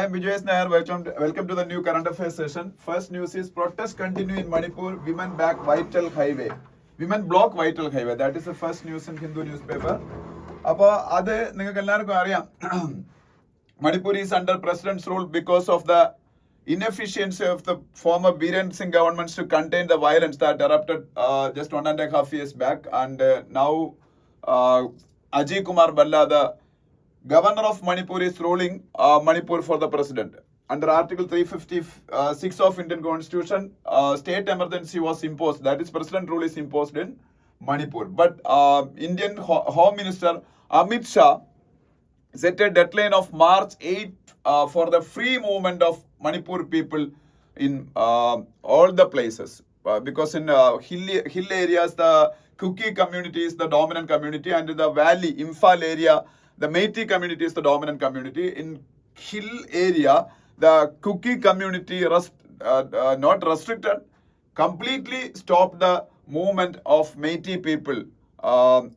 I'm Vijay Nair. Welcome to the new current affairs session. First news is protests continue in Manipur. Women back Vital Highway. Women block Vital Highway. That is the first news in Hindu newspaper. അപ്പോൾ അത് നിങ്ങൾക്ക് എല്ലാവർക്കും അറിയാം. Manipur is under president's rule because of the inefficiency of the former Biren Singh governments to contain the violence that erupted just 1.5 years back. And now Ajay Kumar Balla, the Governor of Manipur, is ruling Manipur for the president. Under Article 356 of Indian Constitution, state emergency was imposed. That is, president rule is imposed in Manipur. But Indian Home Minister Amit Shah set a deadline of March 8 for the free movement of Manipur people in all the places. Because in hill areas, the Kuki community is the dominant community, and in the valley, Imphal area, the Meitei community is the dominant community. In hill area, the Kuki community not restricted, completely stopped the movement of Meitei people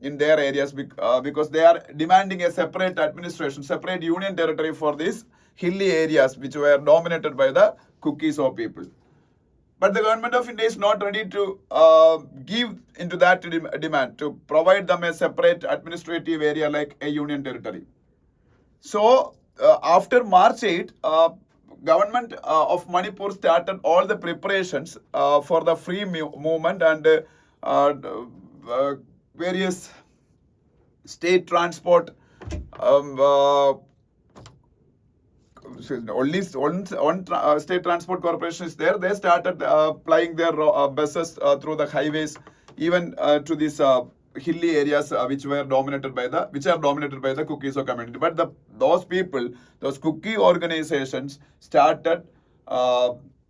in their areas because they are demanding a separate administration, separate union territory for these hilly areas which were dominated by the Kukis or people. But the government of India is not ready to give into that demand, to provide them a separate administrative area like a union territory. So after March 8, government of Manipur started all the preparations for the free movement, and various state transport only one state transport corporation is there. They started plying their buses through the highways, even to these hilly areas which are dominated by the Kukis community. But those people, those Kuki organizations, started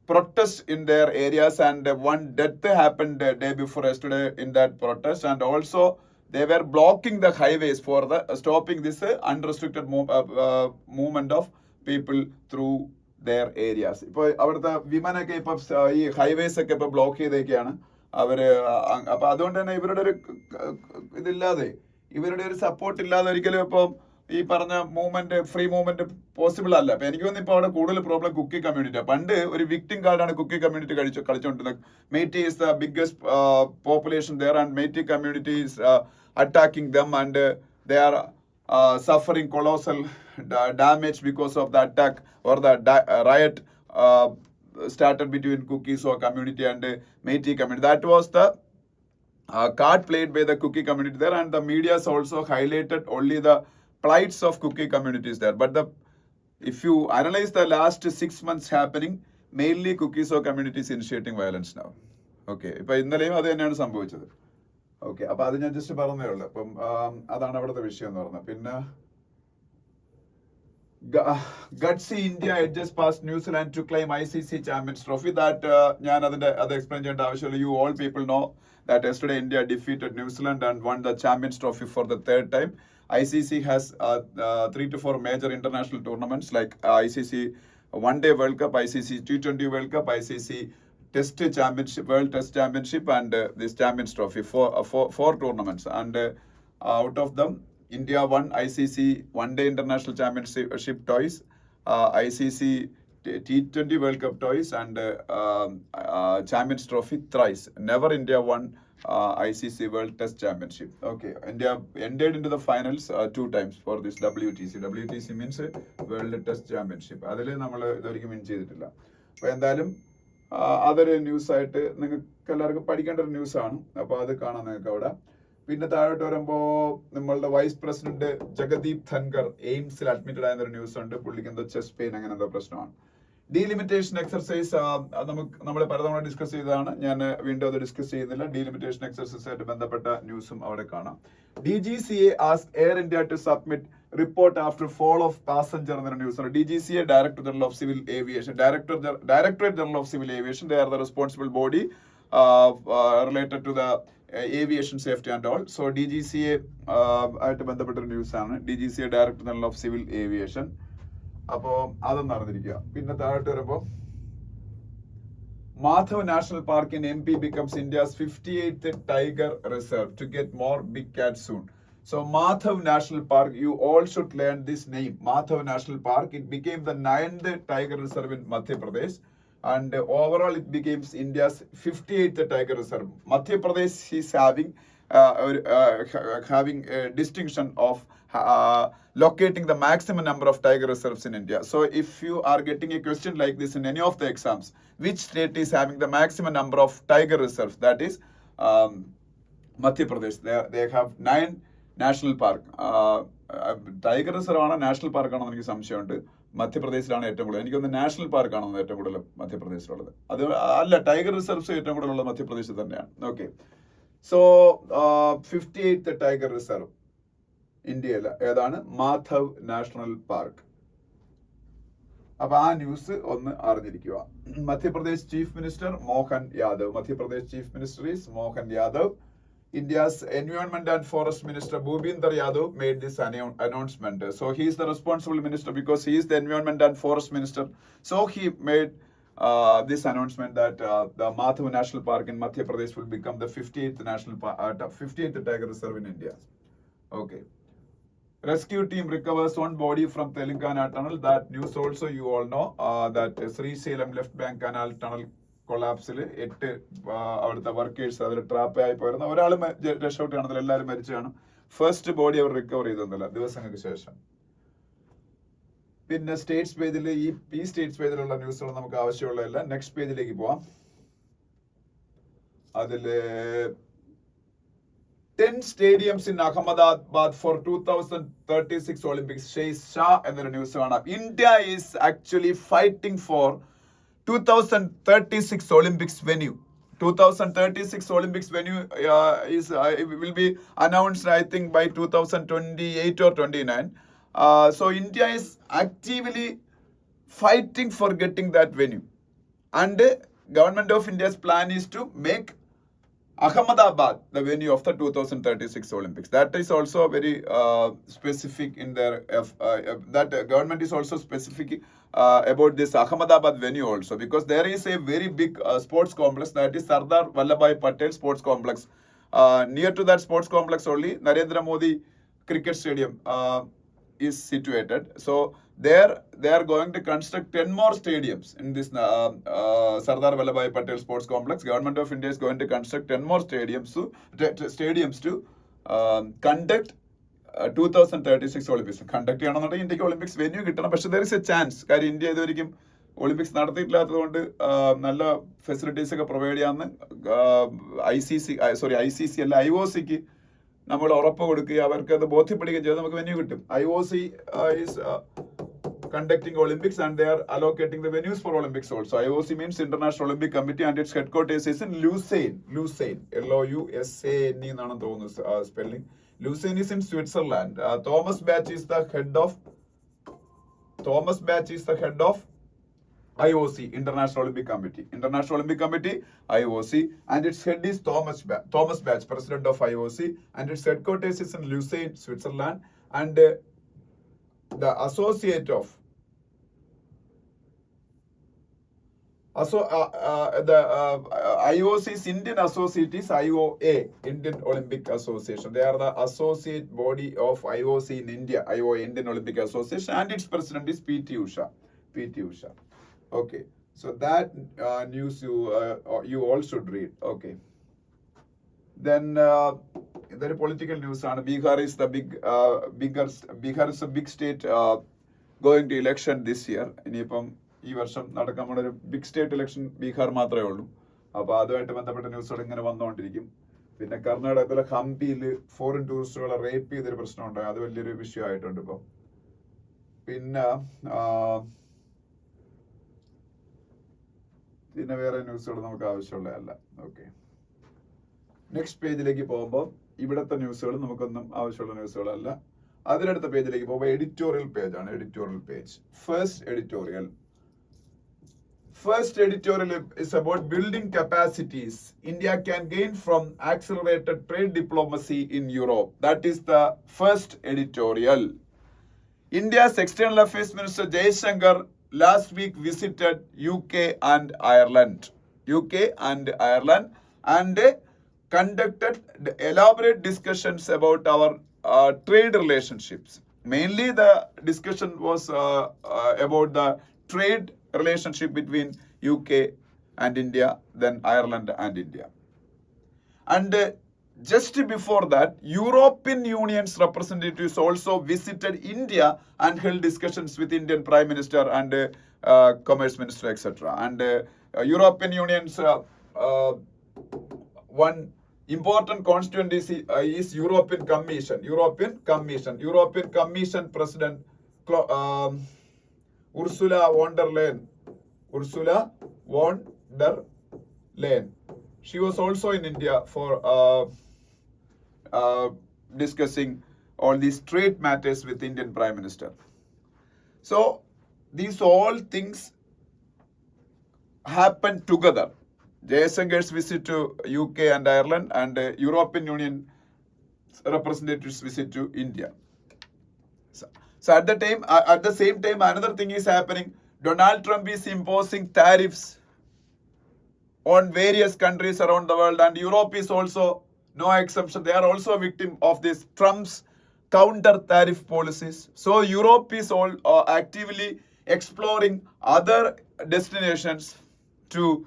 protests in their areas, and one death happened the day before yesterday in that protest. And also they were blocking the highways for the stopping this unrestricted movement of people through their areas. ഇപ്പോൾ അവിടുത്തെ വിമാനമൊക്കെ ഇപ്പം ഈ highways ഒക്കെ ഇപ്പം block ചെയ്തേക്കാണ് അവര്. അപ്പൊ അതുകൊണ്ട് തന്നെ ഇവരുടെ ഒരു ഇതില്ലാതെ, ഇവരുടെ ഒരു സപ്പോർട്ട് ഇല്ലാതെ ഒരിക്കലും ഇപ്പം ഈ പറഞ്ഞ മൂവ്മെന്റ്, ഫ്രീ മൂവ്മെന്റ് പോസിബിൾ അല്ല. അപ്പൊ എനിക്ക് തോന്നുന്നു ഇപ്പൊ അവിടെ കൂടുതൽ പ്രോബ്ലം കുക്കി കമ്മ്യൂണിറ്റിയാണ്. പണ്ട് ഒരു വിക്ടിം കാർഡാണ് കുക്കി കമ്മ്യൂണിറ്റി കളിച്ചുകൊണ്ടിരുന്നത്. Meitei is the biggest population there, and Meitei community is attacking them, and they are suffering colossal damage because of the attack or the riot started between Kukis or community and Meitei community. That was the card played by the Kuki community there, and the media also highlighted only the plights of Kuki communities there. But if you analyze the last 6 months happening, mainly Kukis or communities initiating violence now. Okay, ഇപ്പൊ ഇന്നലെയും അത് തന്നെയാണ് സംഭവിച്ചത്. Okay, അപ്പൊ അത് ഞാൻ just പറഞ്ഞേ ഉള്ളൂ. അപ്പം അതാണ് അവിടുത്തെ വിഷയം എന്ന് പറഞ്ഞത്. പിന്നെ Gutsy India edges past New Zealand to claim ICC Champions Trophy. That ഞാൻ അത് എക്സ്പ്ലെയിൻ ചെയ്യേണ്ട ആവശ്യമില്ല. You all people know that yesterday India defeated New Zealand and won the Champions Trophy for the third time. ICC has 3 to 4 major international tournaments like ICC One Day World Cup, ICC T20 World Cup, ICC Test Championship, World Test Championship, and this Champions Trophy, four tournaments. And out of them, India won ICC One Day International Championship twice, ICC T20 World Cup twice, and Champions Trophy thrice. Never India won ICC World Test Championship. Okay, India entered into the finals 2 times for this WTC. WTC means World Test Championship. അതിൽ നമ്മൾ ഇതൊരിക്കലും win ചെയ്തിട്ടില്ല. അപ്പോൾ എന്തായാലും അതൊരു ന്യൂസായിട്ട് നിങ്ങൾക്ക് എല്ലാവർക്കും പഠിക്കേണ്ട ഒരു ന്യൂസാണ്. അപ്പോൾ അത് കാണാം നിങ്ങൾക്ക് അവിടെ. പിന്നെ താഴോട്ട് വരുമ്പോൾ നമ്മളുടെ വൈസ് പ്രസിഡന്റ് ജഗദീപ് ധൻകർ എയിംസിൽ അഡ്മിറ്റഡ് ആയെന്നൊരു ന്യൂസ് ഉണ്ട്. പുള്ളിക്ക് എന്തോ ചെസ്റ്റ് പെയിൻ അങ്ങനെ എന്തോ പ്രശ്നമാണ്. ഡീലിമിറ്റേഷൻ എക്സർസൈസ് നമ്മൾ പലതവണ ഡിസ്കസ് ചെയ്തതാണ്. ഞാൻ വീണ്ടും അത് ഡിസ്കസ് ചെയ്യുന്നില്ല. ഡീലിമിറ്റേഷൻ എക്സർസൈസ് ആയിട്ട് ബന്ധപ്പെട്ട ന്യൂസും അവിടെ കാണാം. DGCA ask Air India to submit report after fall of passenger എന്നൊരു ന്യൂസ് ആണ്. DGCA, Director General of Civil Aviation, Directorate General of Civil Aviation, they are the responsible body related to the aviation safety and all. So DGCA ആയിട്ട് ബന്ധപ്പെട്ടൊരു news ആണ്. DGCA, Director General of Civil Aviation. അപ്പോൾ അതൊന്നും അറിഞ്ഞിരിക്കുക. പിന്നെ താഴോട്ട് വരുമ്പോൾ Madhav National Park in MP becomes India's 58th tiger reserve to get more big cats soon. So Madhav National Park, you all should learn this name, Madhav National Park. It became the 9th tiger reserve in Madhya Pradesh, and overall it became India's 58th tiger reserve. Madhya Pradesh is having a distinction of locating the maximum number of tiger reserves in India. So if you are getting a question like this in any of the exams, which state is having the maximum number of tiger reserves? That is Madhya Pradesh. They have 9 national park. Tiger reserve ആണോ national പാർക്കാണോ എനിക്ക് സംശയമുണ്ട്. മധ്യപ്രദേശിലാണ് ഏറ്റവും കൂടുതൽ. എനിക്കൊന്ന് national പാർക്കാണോ ഏറ്റവും കൂടുതൽ മധ്യപ്രദേശിലുള്ളത്. അത് അല്ല, ടൈഗർ റിസർവ്സ് ഏറ്റവും കൂടുതലുള്ളത് മധ്യപ്രദേശിൽ തന്നെയാണ്. Okay, so 58th tiger reserve ഇന്ത്യയിൽ ഏതാണ്? Madhav national park. അപ്പൊ ആ ന്യൂസ് ഒന്ന് അറിഞ്ഞിരിക്കുക. Madhya Pradesh chief minister Mohan Yadav. Madhya Pradesh chief minister is Mohan Yadav. India's Environment and Forest Minister Bhupinder Yadav made this announcement. So he is the responsible minister because he is the Environment and Forest Minister. So he made this announcement that the Madhav National Park in Madhya Pradesh will become the 58th tiger reserve in India. Okay. Rescue team recovers one body from Telangana tunnel. That news also you all know, that Sri Salem left bank canal tunnel കൊളാപ്സിൽ 8 അവിടുത്തെ workers അതിൽ trap ആയി പോയിരുന്ന ഒരാൾ രക്ഷപ്പെട്ട് കാണുന്നില്ല, എല്ലാവരും മരിച്ചാണ്. First body അവർ recover ചെയ്തൊന്നുമില്ല ദിവസങ്ങൾക്ക് ശേഷം. പിന്നെ സ്റ്റേറ്റ്സ് പേജിൽ ഈ സ്റ്റേറ്റ്സ് പേജിലുള്ള ന്യൂസുകൾ നമുക്ക് ആവശ്യമുള്ളതല്ല. നെക്സ്റ്റ് പേജിലേക്ക് പോവാം. അതില് 10 stadiums in Ahmedabad for 2036 Olympics. Shah എന്നൊരു ന്യൂസ് കാണാം. India is actually fighting for 2036 Olympics venue. 2036 Olympics venue will be announced, I think, by 2028 or 29. So India is actively fighting for getting that venue, and government of India's plan is to make Ahmedabad the venue of the 2036 Olympics. That is also very specific in their that government is also specific about this Ahmedabad venue also, because there is a very big sports complex, that is Sardar Vallabhbhai Patel Sports Complex. Near to that sports complex only Narendra Modi Cricket Stadium is situated. So they are going to construct 10 more stadiums in this Sardar Vallabhbhai Patel Sports Complex. Government of India is going to construct 10 more stadiums to conduct 2036 Olympics. Conduct ചെയ്യണമെന്നുണ്ടെങ്കിൽ ഇന്ത്യക്ക് Olympics venue കിട്ടണം. പക്ഷെ there is A chance. കാര്യം India ഇതുവരെയും Olympics നടത്തിയിട്ടില്ലാത്തത് കൊണ്ട് നല്ല facilities ഒക്കെ provide ചെയ്യാമെന്ന് ICC അല്ല IOC നമ്മൾ ഉറപ്പ് കൊടുക്കുകയും അവർക്ക് അത് ബോധ്യപ്പെടുകയും ചെയ്ത് നമുക്ക് വെന്യൂ കിട്ടും. IOC is conducting Olympics and they are allocating the venues for Olympics also. IOC means International Olympic Committee, and its headquarters is in Lausanne. LOUSANE എന്നാണ് തോന്നുന്നു spelling. Lausanne is in Switzerland. Thomas Bach is the head of IOC, International Olympic Committee, IOC, and its head is Thomas Bach, president of IOC, and its headquarters is in Lausanne, Switzerland, and the associate of IOC's Indian associate is IOA, Indian Olympic Association. They are the associate body of IOC in India, IOA, Indian Olympic Association, and its president is PT Usha. Okay, so that news you all should read. Okay, then the political news on Bihar is the Bihar is a big state going to election this year. ഇനിയിപ്പം ഈ വർഷം നടക്കാൻ പോണ ഒരു big state election Bihar മാത്രമേ ഉള്ളൂ. അപ്പോൾ അതുമായിട്ട് ബന്ധപ്പെട്ട ന്യൂസുകൾ ഇങ്ങനെ വന്നുകൊണ്ടിരിക്കും. പിന്നെ കർണാടകത്തിലെ ഹംപിയിൽ ഫോറിൻ ടൂറിസ്റ്റുകളെ റേപ്പ് ചെയ്തൊരു പ്രശ്നമുണ്ട്. അത് വലിയൊരു വിഷയമായിട്ടുണ്ട് ഇപ്പം. പിന്നെ വേറെ ന്യൂസുകൾ നമുക്ക് ആവശ്യമുള്ളതല്ല. ഓക്കെ, നെക്സ്റ്റ് പേജിലേക്ക് പോകുമ്പോൾ ഇവിടുത്തെ ന്യൂസുകൾ നമുക്കൊന്നും ആവശ്യമുള്ള ന്യൂസുകളല്ല. അതിനടുത്ത പേജിലേക്ക് പോകുമ്പോൾ എഡിറ്റോറിയൽ പേജാണ്. Editorial page. First editorial is about building capacities India can gain from accelerated trade diplomacy in Europe. That is the first editorial. India's External Affairs Minister Jaishankar last week visited UK and Ireland and conducted elaborate discussions about our trade relationships. Mainly the discussion was about the trade relationship between UK and India, then Ireland and India. And just before that, European Union's representatives also visited India and held discussions with Indian Prime Minister and Commerce Minister, etc. And European Union's one important constituent is European Commission. European Commission President Ursula von der Leyen. Ursula von der Leyen. She was also in India for discussing all these trade matters with Indian Prime Minister. So these all things happened together. Jayasankar's visit to UK and Ireland and European Union representatives visit to India. So at the same time, another thing is happening. Donald Trump is imposing tariffs on various countries around the world, and Europe is also no exception. They are also a victim of this Trump's counter tariff policies. So Europe is all actively exploring other destinations to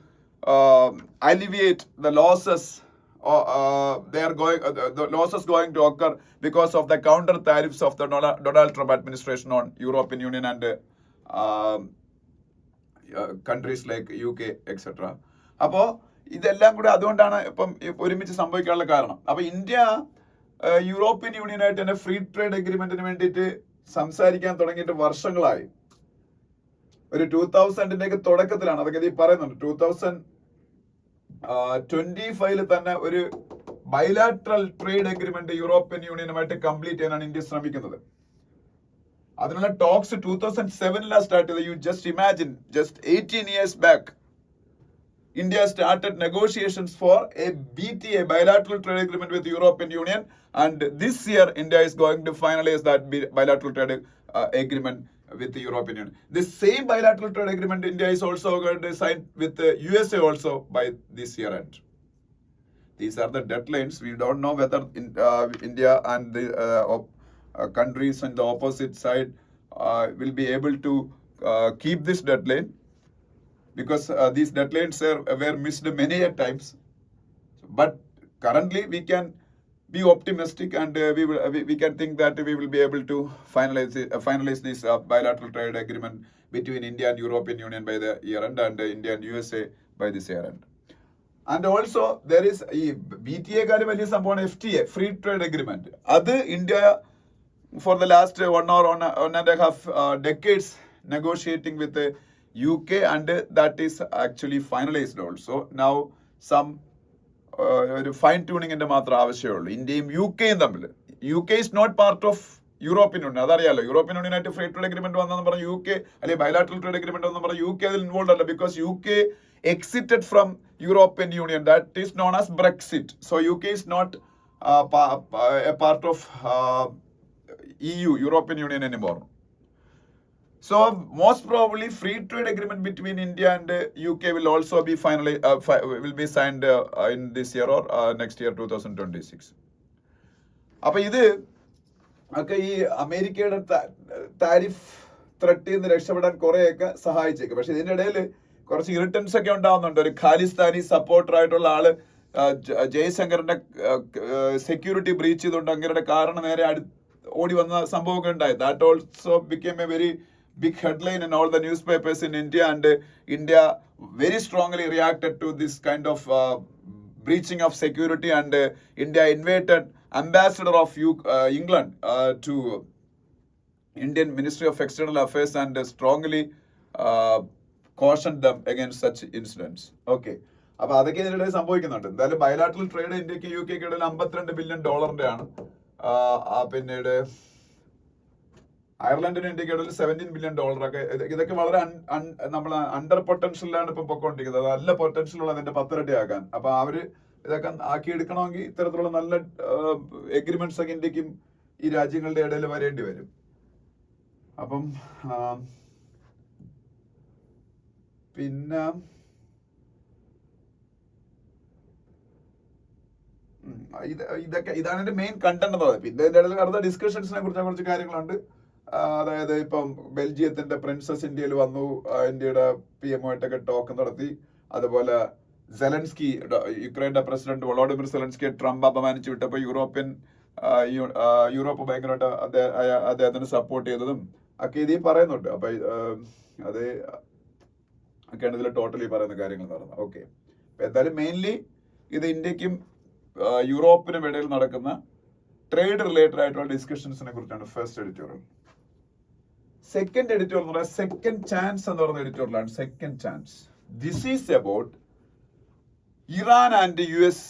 alleviate the losses. The losses going to occur because of the counter tariffs of the Donald Trump administration on European Union and countries like UK, etc. അപ്പോൾ ഇതെല്ലാം കൂടെ അതുകൊണ്ടാണ് ഇപ്പം ഒരുമിച്ച് സംഭവിക്കാനുള്ള കാരണം. അപ്പൊ India European യൂണിയനായിട്ട് തന്നെ ഫ്രീ ട്രേഡ് എഗ്രിമെന്റിന് വേണ്ടിയിട്ട് സംസാരിക്കാൻ തുടങ്ങിയിട്ട് വർഷങ്ങളായി. ഒരു 2000-ന്റെ തുടക്കത്തിലാണ് അതൊക്കെ ഈ പറയുന്നുണ്ട്. 2025 തന്നെ ഒരു ബൈലാട്രൽ ട്രേഡ് എഗ്രിമെന്റ് യൂറോപ്യൻ യൂണിയനുമായിട്ട് കംപ്ലീറ്റ് ചെയ്യാനാണ് ഇന്ത്യ ശ്രമിക്കുന്നത്. അതിനുള്ള ടോക്സ് 2007 സ്റ്റാർട്ട് ചെയ്തത്. You just imagine, just 18 years back, India started negotiations for a BTA, bilateral trade agreement with the European Union, and this year India is going to finalize that bilateral trade agreement with the European Union. This same bilateral trade agreement India is also going to sign with the USA also by this year end. These are the deadlines. We don't know whether India and the countries on the opposite side will be able to keep this deadline, because these deadlines were missed many a times. But currently we can be optimistic, and we can think that we will be able to finalize this bilateral trade agreement between India and European Union by the year end, and India and USA by this year end. And also there is BTA കാര് വലിയ സംഭവമാണ് FTA, free trade agreement. അത് India for the last one and a half decades negotiating with the UK, and that is actually finalized also. Now some ഒരു fine ട്യൂണിങ്ങിന്റെ മാത്രം ആവശ്യമുള്ളൂ ഇന്ത്യയും UKയും തമ്മിൽ. UK is not part of European union, അതറിയാലോ. European യൂണിയനായിട്ട് free trade agreement വന്നെന്ന് പറഞ്ഞ UK, അല്ലെങ്കിൽ ബൈലാറ്ററൽ ട്രേഡ് അഗ്രിമെന്റ് വന്നെന്ന് പറഞ്ഞ UK അതിൽ ഇൻവോൾവ് അല്ല, because UK exited from European Union. That is known as Brexit. So UK is not a part of EU, European Union anymore. So most probably free trade agreement between India and UK will also be will be signed in this year or next year 2026. അപ്പൊ ഇത് ഒക്കെ ഈ അമേരിക്കയുടെ tariff ത്രെട്ടിൽ നിന്ന് രക്ഷപ്പെടാൻ കുറെയൊക്കെ സഹായിച്ചേക്കും. പക്ഷെ ഇതിന്റെ ഇടയിൽ കുറച്ച് ഇറിറ്റൻസ് ഒക്കെ ഉണ്ടാവുന്നുണ്ട്. ഒരു ഖാലിസ്ഥാനി സപ്പോർട്ടർ ആയിട്ടുള്ള ആള് ജയശങ്കറിന്റെ സെക്യൂരിറ്റി ബ്രീച്ച് ചെയ്തുകൊണ്ട് അങ്ങയുടെ കാരണം നേരെ ഓടി വന്ന സംഭവമൊക്കെ ഉണ്ടായി. That also became A very big headline in all the newspapers in India, and India very strongly reacted to this kind of breaching of security, and India invited ambassador of England to Indian Ministry of External Affairs and strongly cautioned them against such incidents. Okay, അപ്പൊ അതൊക്കെ ഇതിനിടയിൽ സംഭവിക്കുന്നുണ്ട്. എന്തായാലും bilateral trade ഇന്ത്യക്ക് UKക്ക് ഇടയിൽ $52 billion ആണ്. പിന്നീട് അയർലൻഡിനും ഇന്ത്യക്ക് ഇടയിൽ $17 billion ഒക്കെ. ഇതൊക്കെ വളരെ നമ്മൾ അണ്ടർ പൊട്ടൻഷ്യലാണ് ഇപ്പൊ പൊക്കോണ്ടിരിക്കുന്നത്. നല്ല പൊട്ടൻഷ്യൽ ഉള്ള അതിന്റെ 10 ഇരട്ടി ആക്കാൻ. അപ്പൊ അവര് ഇതൊക്കെ ആക്കിയെടുക്കണമെങ്കിൽ ഇത്തരത്തിലുള്ള നല്ല എഗ്രിമെന്റ്സ് ഒക്കെ ഇന്ത്യക്കും ഈ രാജ്യങ്ങളുടെ ഇടയിൽ വരേണ്ടി വരും. അപ്പം പിന്നെ ഇതാണ് എന്റെ മെയിൻ കണ്ടന്റ് എന്ന് പറയുന്നത്. പിന്നെ ഇതിന്റെ ഇടയിൽ നടന്ന ഡിസ്കഷൻസിനെ കുറിച്ച് കുറച്ച് കാര്യങ്ങളുണ്ട്. അതായത് ഇപ്പം ബെൽജിയത്തിന്റെ പ്രിൻസസ് ഇന്ത്യയിൽ വന്നു, ഇന്ത്യയുടെ PM ആയിട്ടൊക്കെ ടോക്ക് നടത്തി. അതുപോലെ സെലൻസ്കി, യുക്രൈന്റെ പ്രസിഡന്റ് വൊളോഡിമിർ സെലൻസ്കിയെ ട്രംപ് അപമാനിച്ചു വിട്ടപ്പോൾ യൂറോപ്പ് ഭയങ്കരമായിട്ട് അദ്ദേഹത്തിന് സപ്പോർട്ട് ചെയ്തതും ഒക്കെ ഇതിൽ പറയുന്നുണ്ട്. അപ്പൊ അത് ഒക്കെയാണ് ഇതിൽ ടോട്ടലി പറയുന്ന കാര്യങ്ങൾ നടന്നത്. ഓക്കെ, എന്തായാലും മെയിൻലി ഇത് ഇന്ത്യക്കും യൂറോപ്പിനും ഇടയിൽ നടക്കുന്ന ട്രേഡ് റിലേറ്റഡ് ആയിട്ടുള്ള ഡിസ്കഷൻസിനെ കുറിച്ചാണ് ഫസ്റ്റ് എഡിറ്റോറിയൽ. സെക്കൻഡ് എഡിറ്റോറിയൽ എന്ന് പറയുന്നത് സെക്കൻഡ് ചാൻസ് എന്ന് പറയുന്ന എഡിറ്റോറിയലാണ്. Second chance, this is about Iran and US.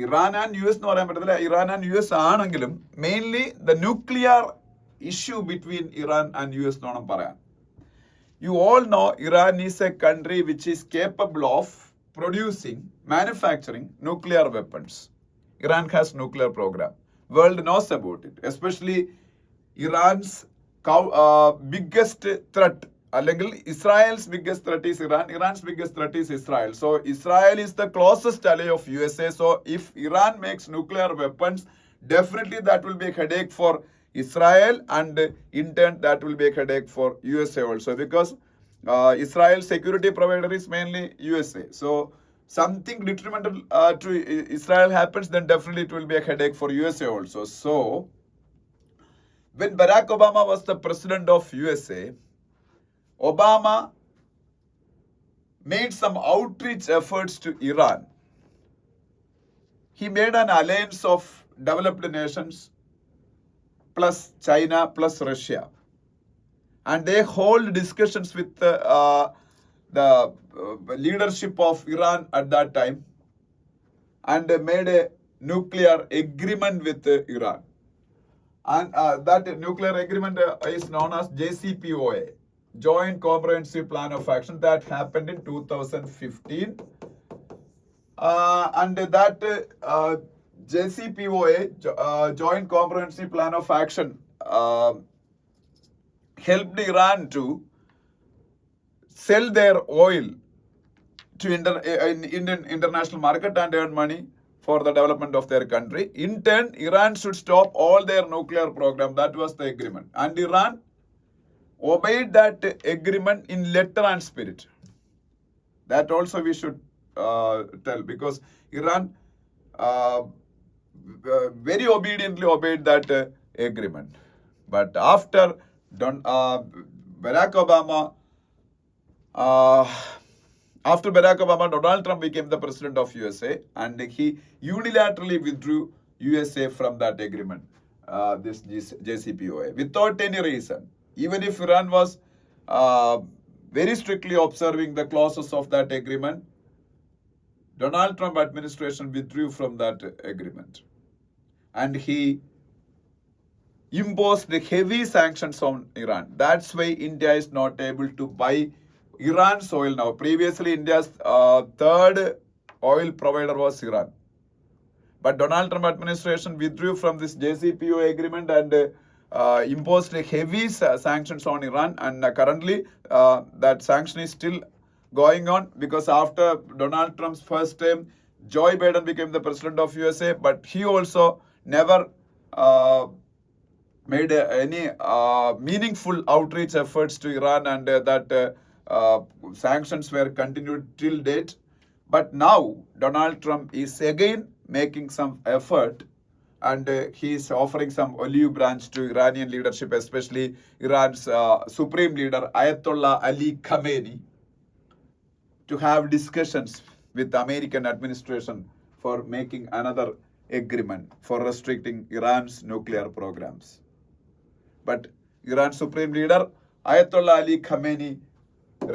Iran and US എന്ന് പറയാൻ പറ്റത്തില്ല, ഇറാൻ ആൻഡ് US ആണെങ്കിലും mainly the nuclear issue between Iran and US എന്ന് വേണം പറയാൻ. You all know Iran is a country which is capable of producing, manufacturing nuclear weapons. Iran has nuclear program. World knows about it. Especially Iran's biggest threat, അല്ലെങ്കിൽ Israel's biggest threat is Iran. Iran's biggest threat is Israel. So Israel is the closest ally of USA. So if Iran makes nuclear weapons, definitely that will be a headache for Israel, and in turn that will be a headache for USA also, because Israel's security provider is mainly USA. So something detrimental to Israel happens, then definitely it will be a headache for USA also. So when Barack Obama was the president of USA, Obama made some outreach efforts to Iran. He made an alliance of developed nations plus China plus Russia, and they hold discussions with the leadership of Iran at that time, and they made a nuclear agreement with Iran, and that nuclear agreement is known as JCPOA, Joint Comprehensive Plan of Action, that happened in 2015, and that JCPOA, Joint Comprehensive Plan of Action, helped Iran to sell their oil to international market and earn money for the development of their country. In turn, Iran should stop all their nuclear program. That was the agreement, and Iran obeyed that agreement in letter and spirit. That also we should tell, because Iran very obediently obeyed that agreement. But after Barack Obama, Donald Trump became the president of USA, and he unilaterally withdrew USA from that agreement, this JCPOA, without any reason. Even if Iran was very strictly observing the clauses of that agreement, Donald Trump administration withdrew from that agreement, and he imposed heavy sanctions on Iran. That's why India is not able to buy Iran's oil now. Previously, India's third oil provider was Iran, but Donald Trump administration withdrew from this JCPOA agreement and imposed heavy sanctions on Iran, and currently that sanction is still going on, because after Donald Trump's first term, Joe Biden became the president of USA, but he also never made any meaningful outreach efforts to Iran, and that sanctions were continued till date. But now Donald Trump is again making some effort, and he is offering some olive branch to Iranian leadership, especially Iran's supreme leader Ayatollah Ali Khamenei, to have discussions with the American administration for making another agreement for restricting Iran's nuclear programs. But Iran's supreme leader Ayatollah Ali Khamenei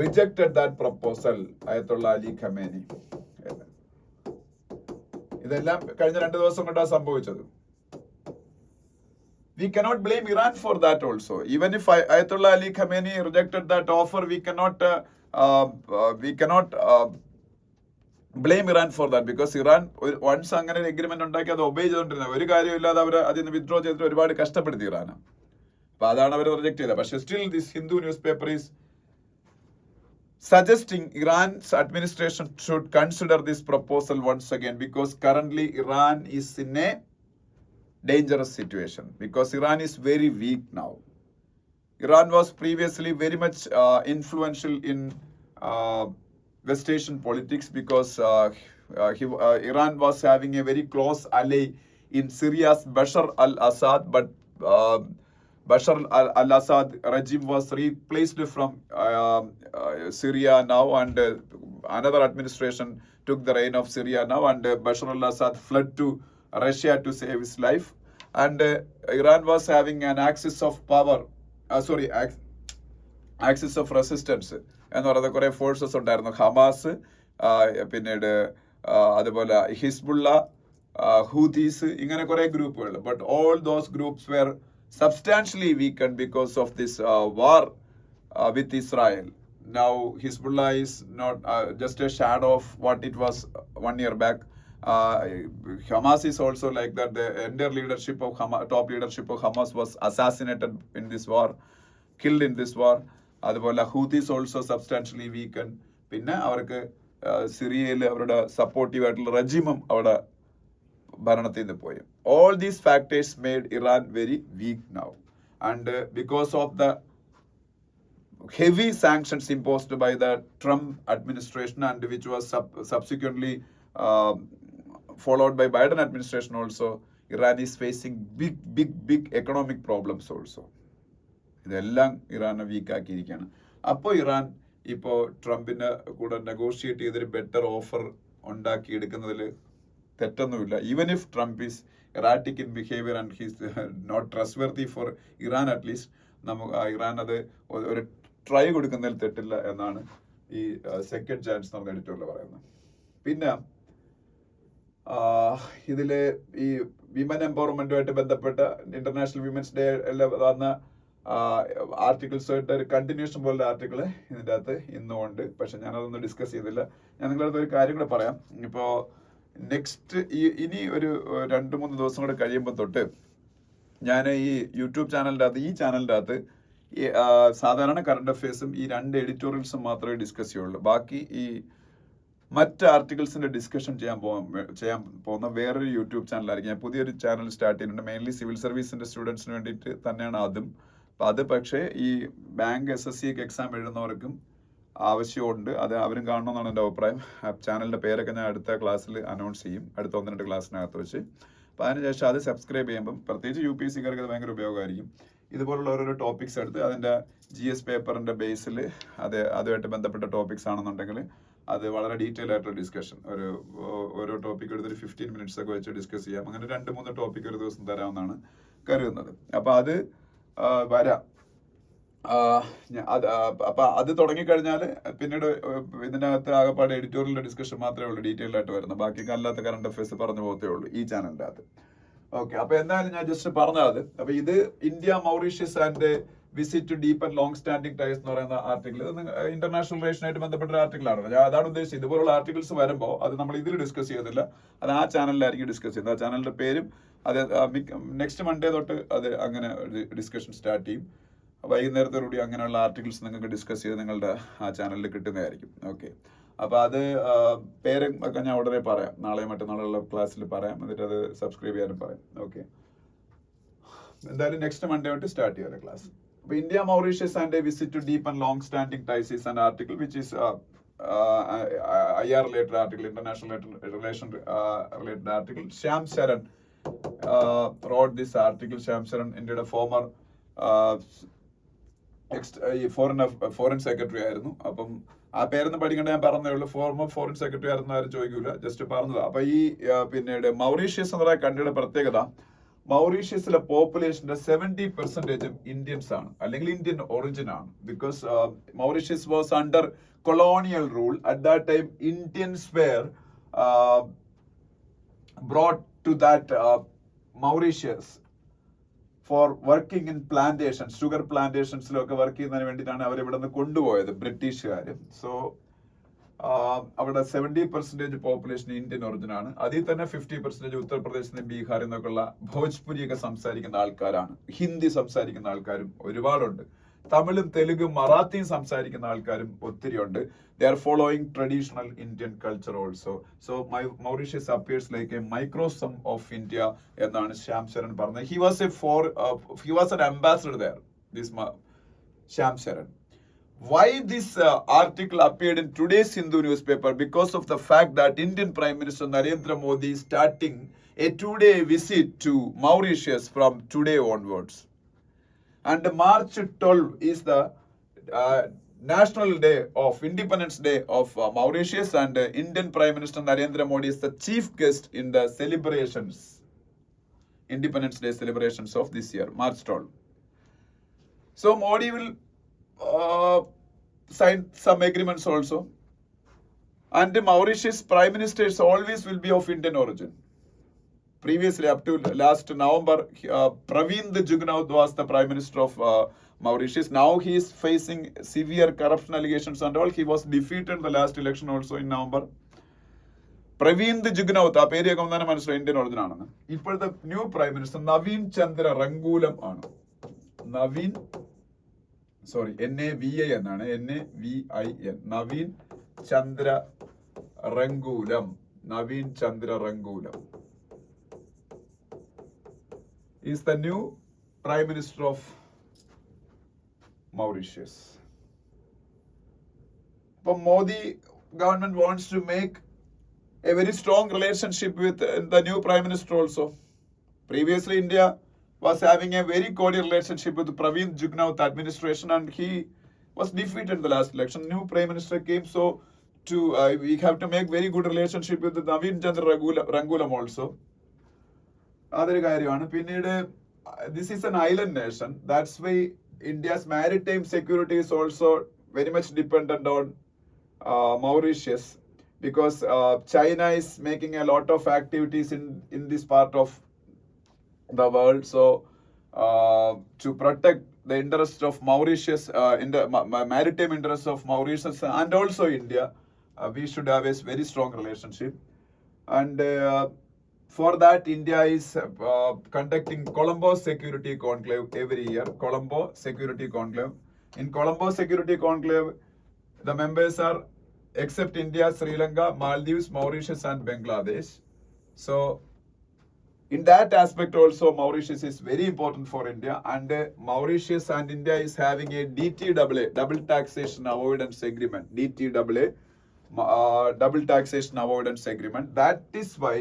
rejected that proposal. Ayatollah Ali Khamenei. ഇതെല്ലാം കഴിഞ്ഞ 2 ദിവസം കൊണ്ടാണ് സംഭവിച്ചത്. We cannot blame Iran for that also. Even if Ayatollah Ali Khamenei rejected that offer, we cannot blame Iran for that, because Iran once അങ്ങനെ ഒരു agreement ഉണ്ടാക്കി അത് obey ചെയ്തുകൊണ്ടിരുന്നത്, ഒരു കാര്യമില്ലാതെ അവർ അതിൽ നിന്ന് വിത്ഡ്രോ ചെയ്തിട്ട് ഒരുപാട് കഷ്ടപ്പെടുത്തി ഇറാൻ. അപ്പൊ അതാണ് അവർ റിജക്ട് ചെയ്തത്. പക്ഷെ still this Hindu news paper is suggesting Iran's administration should consider this proposal once again, because currently Iran is in a dangerous situation, because Iran is very weak now. Iran was previously very much influential in West Asian politics, because Iran was having a very close ally in Syria's Bashar al-Assad, but Bashar al-Assad regime was replaced from Syria now, and another administration took the reign of Syria now, and Bashar al-Assad fled to Russia to save his life, and Iran was having an axis of power, axis of resistance എന്ന് പറയുന്ന കുറെ forces ഉണ്ടായിരുന്നു. Hamas, പിന്നീട് അതുപോലെ Hezbollah, ഹൂതീസ്, ഇങ്ങനെ കുറെ ഗ്രൂപ്പുകൾ. But all those groups were substantially weakened because of this war with Israel. Now Hezbollah is not just a shadow of what it was 1 year back. Hamas is also like that. The entire leadership of Hamas, top leadership of Hamas was assassinated in this war, killed in this war. അതുപോലെ ഹൂതീസ് also substantially വീക്കൻ. പിന്നെ അവർക്ക് സിറിയയിൽ അവരുടെ supportive ആയിട്ടുള്ള റെജിമും അവിടെ ഭരണത്തിൽ നിന്ന് പോയി. All these factors made Iran very weak now, and because of the heavy sanctions imposed by the Trump administration, and which was subsequently followed by Biden administration also, Iran is facing big economic problems also. ഇതെല്ലാം ഇറാനെ വീക്കാക്കിയിരിക്കുകയാണ്. അപ്പോൾ Iran ഇപ്പോൾ ട്രംപിന്റെ കൂടെ negotiate ചെയ്തൊരു better offer ഉണ്ടാക്കി എടുക്കുന്നതിൽ തെറ്റൊന്നുമില്ല. Even if Trump is erratic in behaviour and he's not trustworthy for Iran, at least നമുക്ക് ഇറാൻ അത് ഒരു ട്രൈ കൊടുക്കുന്നതിൽ തെറ്റില്ല എന്നാണ് ഈ സെക്കൻഡ് ചാൻസ് നമ്മൾ എഡിറ്റോറിൽ പറയുന്നത്. പിന്നെ ഇതില് ഈ വിമൻ എംപവർമെന്റുമായിട്ട് ബന്ധപ്പെട്ട ഇന്റർനാഷണൽ വിമൻസ് ഡേ എല്ലാം വന്ന ആർട്ടിക്കിൾസ് ആയിട്ട് ഒരു കണ്ടിന്യൂഷൻ പോലുള്ള ആർട്ടിക്കിൾ ഇതിൻ്റെ അകത്ത് ഇന്നും ഉണ്ട്. പക്ഷെ ഞാനതൊന്നും ഡിസ്കസ് ചെയ്തില്ല. ഞാൻ നിങ്ങളുടെ ഒരു കാര്യം കൂടെ പറയാം. ഇപ്പോൾ നെക്സ്റ്റ് ഇനി ഒരു 2-3 ദിവസം കൂടെ കഴിയുമ്പോൾ തൊട്ട് ഞാൻ ഈ യൂട്യൂബ് ചാനലിൻ്റെ അകത്ത്, ഈ ചാനലിൻ്റെ അകത്ത് സാധാരണ കറണ്ട് അഫയേഴ്സും ഈ 2 എഡിറ്റോറിയൽസും മാത്രമേ ഡിസ്കസ് ചെയ്യുള്ളൂ. ബാക്കി ഈ മറ്റ് ആർട്ടിക്കിൾസിന്റെ ഡിസ്കഷൻ ചെയ്യാൻ പോകുന്ന വേറൊരു യൂട്യൂബ് ചാനലായിരിക്കും. ഞാൻ പുതിയൊരു ചാനൽ സ്റ്റാർട്ട് ചെയ്യുന്നുണ്ട്. മെയിൻലി സിവിൽ സർവീസിന്റെ സ്റ്റുഡൻസിന് വേണ്ടിയിട്ട് തന്നെയാണ് അതും. അപ്പം അത് പക്ഷേ ഈ ബാങ്ക് SSC എക്സാം എഴുതുന്നവർക്കും ആവശ്യമുണ്ട്. അത് അവരും കാണണമെന്നാണ് എൻ്റെ അഭിപ്രായം. ആ ചാനലിൻ്റെ പേരൊക്കെ ഞാൻ അടുത്ത ക്ലാസ്സിൽ അനൗൺസ് ചെയ്യും, അടുത്ത 1-2 ക്ലാസ്സിനകത്ത് വെച്ച്. അപ്പോൾ അതിനുശേഷം അത് സബ്സ്ക്രൈബ് ചെയ്യുമ്പം പ്രത്യേകിച്ച് UPSC-കാർക്ക് അത് ഭയങ്കര ഉപയോഗമായിരിക്കും. ഇതുപോലുള്ള ഓരോരോ ടോപ്പിക്സ് എടുത്ത് അതിൻ്റെ GS പേപ്പറിൻ്റെ ബേസിൽ അതുമായിട്ട് ബന്ധപ്പെട്ട ടോപ്പിക്സ് ആണെന്നുണ്ടെങ്കിൽ അത് വളരെ ഡീറ്റെയിൽ ആയിട്ടുള്ള ഡിസ്കഷൻ, ഓരോ ടോപ്പിക് എടുത്തൊരു 15 minutes ഒക്കെ വെച്ച് ഡിസ്കസ് ചെയ്യാം. അങ്ങനെ 2-3 ടോപ്പിക് ഒരു ദിവസം തരാമെന്നാണ് കരുതുന്നത്. അപ്പോൾ അത് വരാം. അപ്പൊ അത് തുടങ്ങിക്കഴിഞ്ഞാൽ പിന്നീട് ഇതിനകത്ത് ആകെപ്പാട് എഡിറ്റോറിയലിന്റെ ഡിസ്കഷൻ മാത്രമേ ഉള്ളൂ ഡീറ്റെയിൽഡ് ആയിട്ട് വരുന്നത്. ബാക്കി അല്ലാത്ത കറണ്ട് അഫയേഴ്സ് പറഞ്ഞു പോകത്തേ ഉള്ളൂ ഈ ചാനലിന്റെ അകത്ത്. ഓക്കെ, അപ്പൊ എന്തായാലും ഞാൻ ജസ്റ്റ് പറഞ്ഞത്. അപ്പൊ ഇത് India Mauritius and visit to deep and long standing ties എന്ന് പറയുന്ന ആർട്ടിക്കിൾ, ഇത് ഇന്റർനാഷണൽ റിലേഷനായിട്ട് ബന്ധപ്പെട്ട ഒരു ആർട്ടിക്കിളാണ്. ഞാൻ അതാണ് ഉദ്ദേശിച്ചത്. ഇതുപോലുള്ള ആർട്ടിക്കിൾസ് വരുമ്പോൾ അത് നമ്മൾ ഇതിൽ ഡിസ്കസ് ചെയ്യുന്നില്ല, അത് ആ ചാനലിലായിരിക്കും ഡിസ്കസ് ചെയ്യുന്നത്. ആ ചാനലിന്റെ പേരും അത് നെക്സ്റ്റ് മൺഡേ തൊട്ട് അത് അങ്ങനെ ഡിസ്കഷൻ സ്റ്റാർട്ട് ചെയ്യും. വൈകുന്നേരത്തോടുകൂടി അങ്ങനെയുള്ള ആർട്ടിക്കിൾസ് നിങ്ങൾക്ക് ഡിസ്കസ് ചെയ്ത് നിങ്ങളുടെ ആ ചാനലിൽ കിട്ടുന്നതായിരിക്കും. ഓക്കെ, അപ്പോൾ അത് പേരും ഒക്കെ ഞാൻ ഉടനെ പറയാം, നാളെ മറ്റന്നാളുള്ള ക്ലാസ്സിൽ പറയാം. എന്നിട്ട് അത് സബ്സ്ക്രൈബ് ചെയ്യാനും പറയാം. ഓക്കെ, എന്തായാലും നെക്സ്റ്റ് മൺഡേ തൊട്ട് സ്റ്റാർട്ട് ചെയ്യാം ക്ലാസ്. അപ്പോൾ India Mauritius and a visit to deep and long standing ties is an article which is IR related article, international relation related article. Shyam Charan wrote this article. Shyam Charan, India's former foreign secretary ആയിരുന്നു. അപ്പം ആ പേരൊന്നും പഠിക്കേണ്ട, ഞാൻ പറഞ്ഞേ ഉള്ളൂ. Former foreign secretary ആയിരുന്നു, ആരും ചോദിക്കൂല, ജസ്റ്റ് പറഞ്ഞതാ. അപ്പൊ ഈ പിന്നീട് മൗറീഷ്യസ് എന്ന കൺട്രിയുടെ പ്രത്യേകത, മൗറീഷ്യസിലെ പോപ്പുലേഷന്റെ 70% ഇന്ത്യൻസ് ആണ്, അല്ലെങ്കിൽ ഇന്ത്യൻ ഒറിജിൻ ആണ്. Because Mauritius was under colonial rule. At that time Indians were brought to that Mauritius for working in plantations, sugar പ്ലാന്റേഷൻസിലൊക്കെ വർക്ക് ചെയ്യുന്നതിന് വേണ്ടിയിട്ടാണ് അവർ ഇവിടെ നിന്ന് കൊണ്ടുപോയത് ബ്രിട്ടീഷുകാർ. സോ അവിടെ 70% പോപ്പുലേഷൻ ഇന്ത്യൻ ഒറിജിൻ ആണ്. അതിൽ തന്നെ 50% ഉത്തർപ്രദേശിൽ നിന്ന് ബീഹാറിൽ നിന്നൊക്കെയുള്ള ഭോജ്പുരി ഒക്കെ സംസാരിക്കുന്ന ആൾക്കാരാണ്. ഹിന്ദി സംസാരിക്കുന്ന ആൾക്കാരും ഒരുപാടുണ്ട്. തമിഴും തെലുഗും മറാത്തിയും സംസാരിക്കുന്ന ആൾക്കാരും ഒത്തിരി ഉണ്ട്. They are following traditional Indian culture also. So Mauritius appears like a microcosm of India എന്നാണ് ശ്യാം ശരൺ പറഞ്ഞത്. He was an ambassador there, this Shyam Sharan. Why this article appeared in today's Hindu newspaper? Because of the fact that Indian Prime Minister Narendra Modi is starting a 2-day visit to Mauritius from today onwards. And March 12 is the National Day of Independence Day of Mauritius, and Indian Prime Minister Narendra Modi is the chief guest in the celebrations, Independence Day celebrations of this year, March 12. So Modi will sign some agreements also, and the Mauritius Prime Ministers always will be of Indian origin. Previously, up to last November, Pravind Jugnauth was the Prime Minister of Mauritius. Now he is facing severe corruption allegations and all. He was defeated in the last election also in November. Pravind Jugnauth, ആ പേര് കേൾക്കുമ്പോൾ തന്നെ മനസ്സിലായി Indian origin ആണെന്ന്. ഇപ്പോഴത്തെ new prime minister Navin Chandra Ramgoolam ആണ്. NAVI എന്നാണ്, NAVIN, Naveen Chandra റംഗൂലം is the new Prime Minister of Mauritius. But Modi government wants to make a very strong relationship with the new Prime Minister also. Previously, India was having a very cordial relationship with the Pravind Jugnauth administration, and he was defeated in the last election. New Prime Minister came, so we have to make very good relationship with the Naveen Chandra Rangulam also. അതൊരു കാര്യമാണ്. പിന്നീട് this is an island nation. That's why India's maritime security is also very much dependent on Mauritius, because China is making a lot of activities in this part of the world. So to protect the interests of Mauritius, in the maritime interests of Mauritius and also India, we should have a very strong relationship. And for that, India is conducting Colombo Security Conclave every year. Colombo Security Conclave. In Colombo Security Conclave, the members are except India, Sri Lanka, Maldives, Mauritius, and Bangladesh. So in that aspect also, Mauritius is very important for India, and Mauritius and India is having a DTAA, Double Taxation Avoidance Agreement. DTAA, Double Taxation Avoidance Agreement. That is why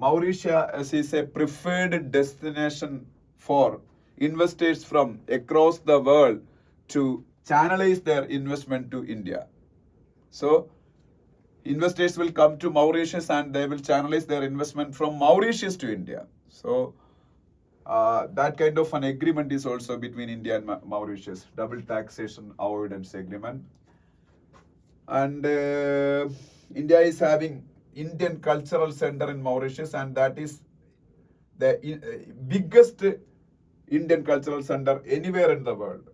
Mauritius is a preferred destination for investors from across the world to channelize their investment to India. So investors will come to Mauritius and they will channelize their investment from Mauritius to India. So that kind of an agreement is also between India and Mauritius, Double Taxation Avoidance Agreement. And India is having Indian Cultural Center in Mauritius, and that is the biggest Indian Cultural Center anywhere in the world.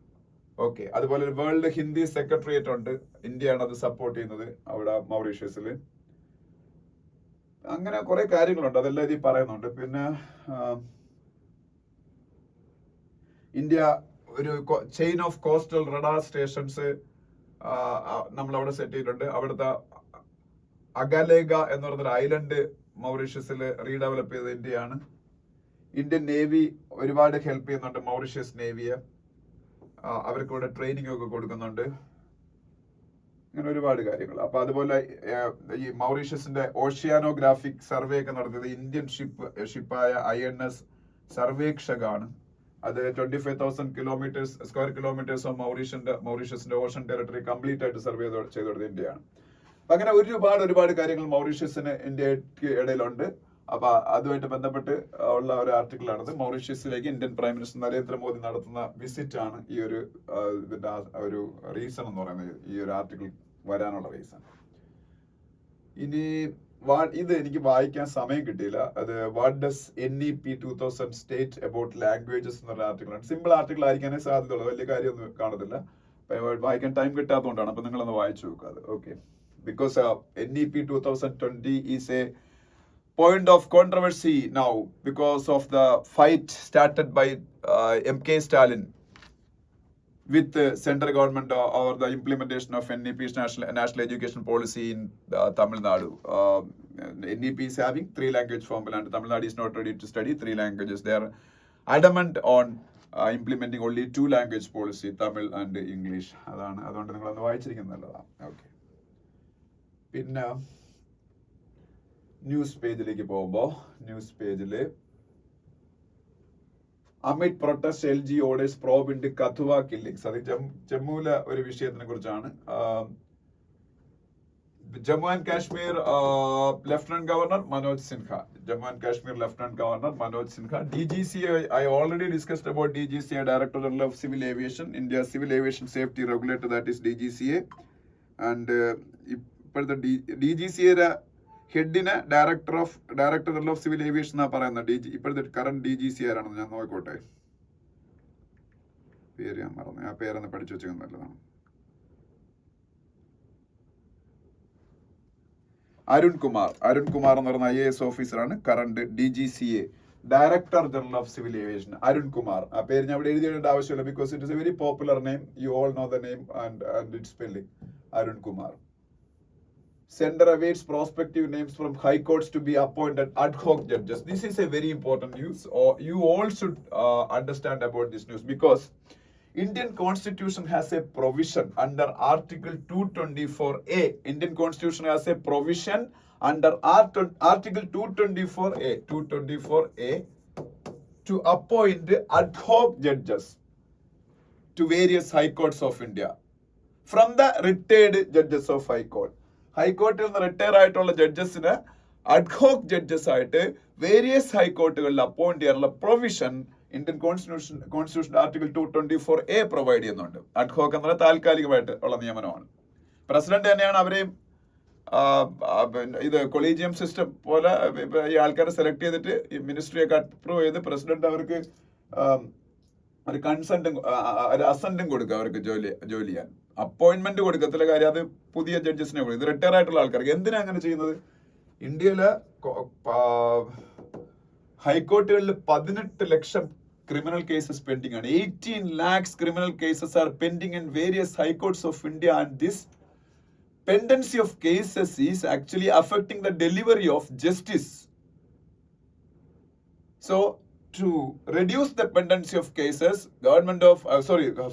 Okay, അതുപോലെ world Hindi secretariat ഉണ്ട്, ഇന്ത്യയാണ് അത് support ചെയ്യുന്നത് അവിടെ മൗറീഷ്യസിൽ. അങ്ങനെ കുറെ കാര്യങ്ങളുണ്ട്, അതെല്ലാം ഇതിൽ പറയുന്നുണ്ട്. പിന്നെ ഇന്ത്യ ഒരു chain of coastal radar stations നമ്മളവിടെ സെറ്റ് ചെയ്തിട്ടുണ്ട്. അവിടുത്തെ അഗലേഗ എന്ന് പറയുന്നൊരു ഐലൻഡ് മൗറീഷ്യസിൽ റീഡെവലപ്പ് ചെയ്ത ഇന്ത്യയാണ്. ഇന്ത്യൻ നേവി ഒരുപാട് ഹെൽപ്പ് ചെയ്യുന്നുണ്ട് മൗറീഷ്യസ് നേവിയെ, അവർക്ക് ഇവിടെ ട്രെയിനിങ് ഒക്കെ കൊടുക്കുന്നുണ്ട്. അങ്ങനെ ഒരുപാട് കാര്യങ്ങൾ. അപ്പൊ അതുപോലെ ഈ മൗറീഷ്യസിന്റെ ഓഷ്യാനോഗ്രാഫിക് സർവേ ഒക്കെ നടത്തിയത് ഇന്ത്യൻ ഷിപ്പായ INS സർവേക്ഷകാണ്. അത് 25,000 സ്ക്വയർ കിലോമീറ്റേഴ്സ് ഓഫ് മൗറീഷ്യസിന്റെ ഓഷൻ ടെറിട്ടറി കംപ്ലീറ്റ് ആയിട്ട് സർവേ ചെയ്തെടുത്ത ഇന്ത്യയാണ്. അങ്ങനെ ഒരുപാട് കാര്യങ്ങൾ മൗറീഷ്യസിന് ഇന്ത്യക്ക് ഇടയിലുണ്ട്. അപ്പൊ അതുമായിട്ട് ബന്ധപ്പെട്ട് ഉള്ള ഒരു ആർട്ടിക്കിളാണത്. മൗറീഷ്യസിലേക്ക് ഇന്ത്യൻ പ്രൈം മിനിസ്റ്റർ നരേന്ദ്രമോദി നടത്തുന്ന വിസിറ്റ് ആണ് ഈ ഒരു ഇതിന്റെ ഒരു റീസൺ എന്ന് പറയുന്നത്, ഈ ഒരു ആർട്ടിക്കിൾ വരാനുള്ള റീസൺ. ഇനി ഇത് എനിക്ക് വായിക്കാൻ സമയം കിട്ടിയില്ല. അത് what does NEP 2000 state about languages എന്നൊരു ആർട്ടിക്കിളാണ്. സിമ്പിൾ ആർട്ടിക്കിൾ ആയിരിക്കാനേ സാധ്യതയുള്ളൂ, വലിയ കാര്യമൊന്നും കാണത്തില്ല. വായിക്കാൻ ടൈം കിട്ടാത്തതുകൊണ്ടാണ്. അപ്പൊ നിങ്ങളൊന്ന് വായിച്ചു നോക്കുക അത്. Okay, because NEP 2020 is a point of controversy now because of the fight started by MK Stalin with the central government or the implementation of NEP's national education policy in Tamil Nadu. NEP is having 3 language formula and Tamil Nadu is not ready to study 3 languages. They are adamant on implementing only 2 language policy, Tamil and English. അതുകൊണ്ട് നിങ്ങളൊന്ന് വായിച്ചിരിക്കുന്നത് നല്ലതാണ്. Okay, പിന്നെ news പേജിലേക്ക് പോകുമ്പോൾ news പേജിൽ amid protest LG orders probe in Kathua killings. അത് ജമ്മുവിലെ ഒരു വിഷയത്തിനെ കുറിച്ചാണ്. Jammu and Kashmir lieutenant governor Manoj Sinha. Jammu and Kashmir Lieutenant Governor Manoj Sinha. DGCA, I already discussed about DGCA, Director General of Civil Aviation, India's Civil Aviation Safety Regulator, that is DGCA. And the DGCA ഹെഡിനെ director general of civil aviation എന്നാ പറയുന്നത്. ഇപ്പോഴത്തെ current DGCA ആരാണെന്ന് ഞാൻ നോക്കോട്ടെ, പേര് ഞാൻ മറന്നു, ആ പേരൊന്ന് പഠിച്ചു വെച്ചാൽ നല്ലതാണ്. അരുൺ കുമാർ എന്ന് പറയുന്ന IAS ഓഫീസറാണ് current DGCA director general of civil aviation. Arun Kumar, ആ പേര് ഞാൻ ഇവിടെ എഴുതിയേണ്ട ആവശ്യമില്ല, because it is a very popular name, you all know the name and its spelling. Arun Kumar. Center awaits prospective names from high courts to be appointed ad hoc judges. This is a very important news. You all should understand about this news, because Indian Constitution has a provision under Article 224A. Indian Constitution has a provision under Article 224A to appoint ad hoc judges to various high courts of India from the retired judges of high court. ഹൈക്കോർട്ടിൽ നിന്ന് retire ആയിട്ടുള്ള ജഡ്ജസിന് ad hoc judges ആയിട്ട് various ഹൈക്കോർട്ടുകളിൽ appoint ചെയ്യാനുള്ള provision Indian constitution article 224A provide ചെയ്യുന്നുണ്ട്. Ad hoc എന്നുള്ള താൽക്കാലികമായിട്ട് ഉള്ള നിയമനമാണ്. President തന്നെയാണ് അവരെയും ഇത് കൊളീജിയം സിസ്റ്റം പോലെ ഈ ആൾക്കാരെ സെലക്ട് ചെയ്തിട്ട് ഈ മിനിസ്ട്രിയൊക്കെ അപ്രൂവ് ചെയ്ത് പ്രസിഡന്റ് അവർക്ക് ഒരു കൺസെന്റും ഒരു അസന്റും കൊടുക്കുക അവർക്ക് ജോലി ചെയ്യാൻ. അപ്പോയിന്റ്മെന്റ് കൊടുക്കത്തില്ല, കാര്യം അത് പുതിയ ജഡ്ജസിനെ കൊടുക്കും. ഇത് റിട്ടയർ ആയിട്ടുള്ള ആൾക്കാർക്ക്. എന്തിനാ അങ്ങനെ ചെയ്യുന്നത്? ഇന്ത്യയിലെ ഹൈക്കോർട്ടുകളിൽ 18 ലക്ഷം ക്രിമിനൽ കേസസ് പെൻഡിംഗ് ആണ്. 18 lakhs criminal cases R pending in various high courts of India, and this pendency of cases is actually affecting the delivery of justice. So to reduce the pendency of cases,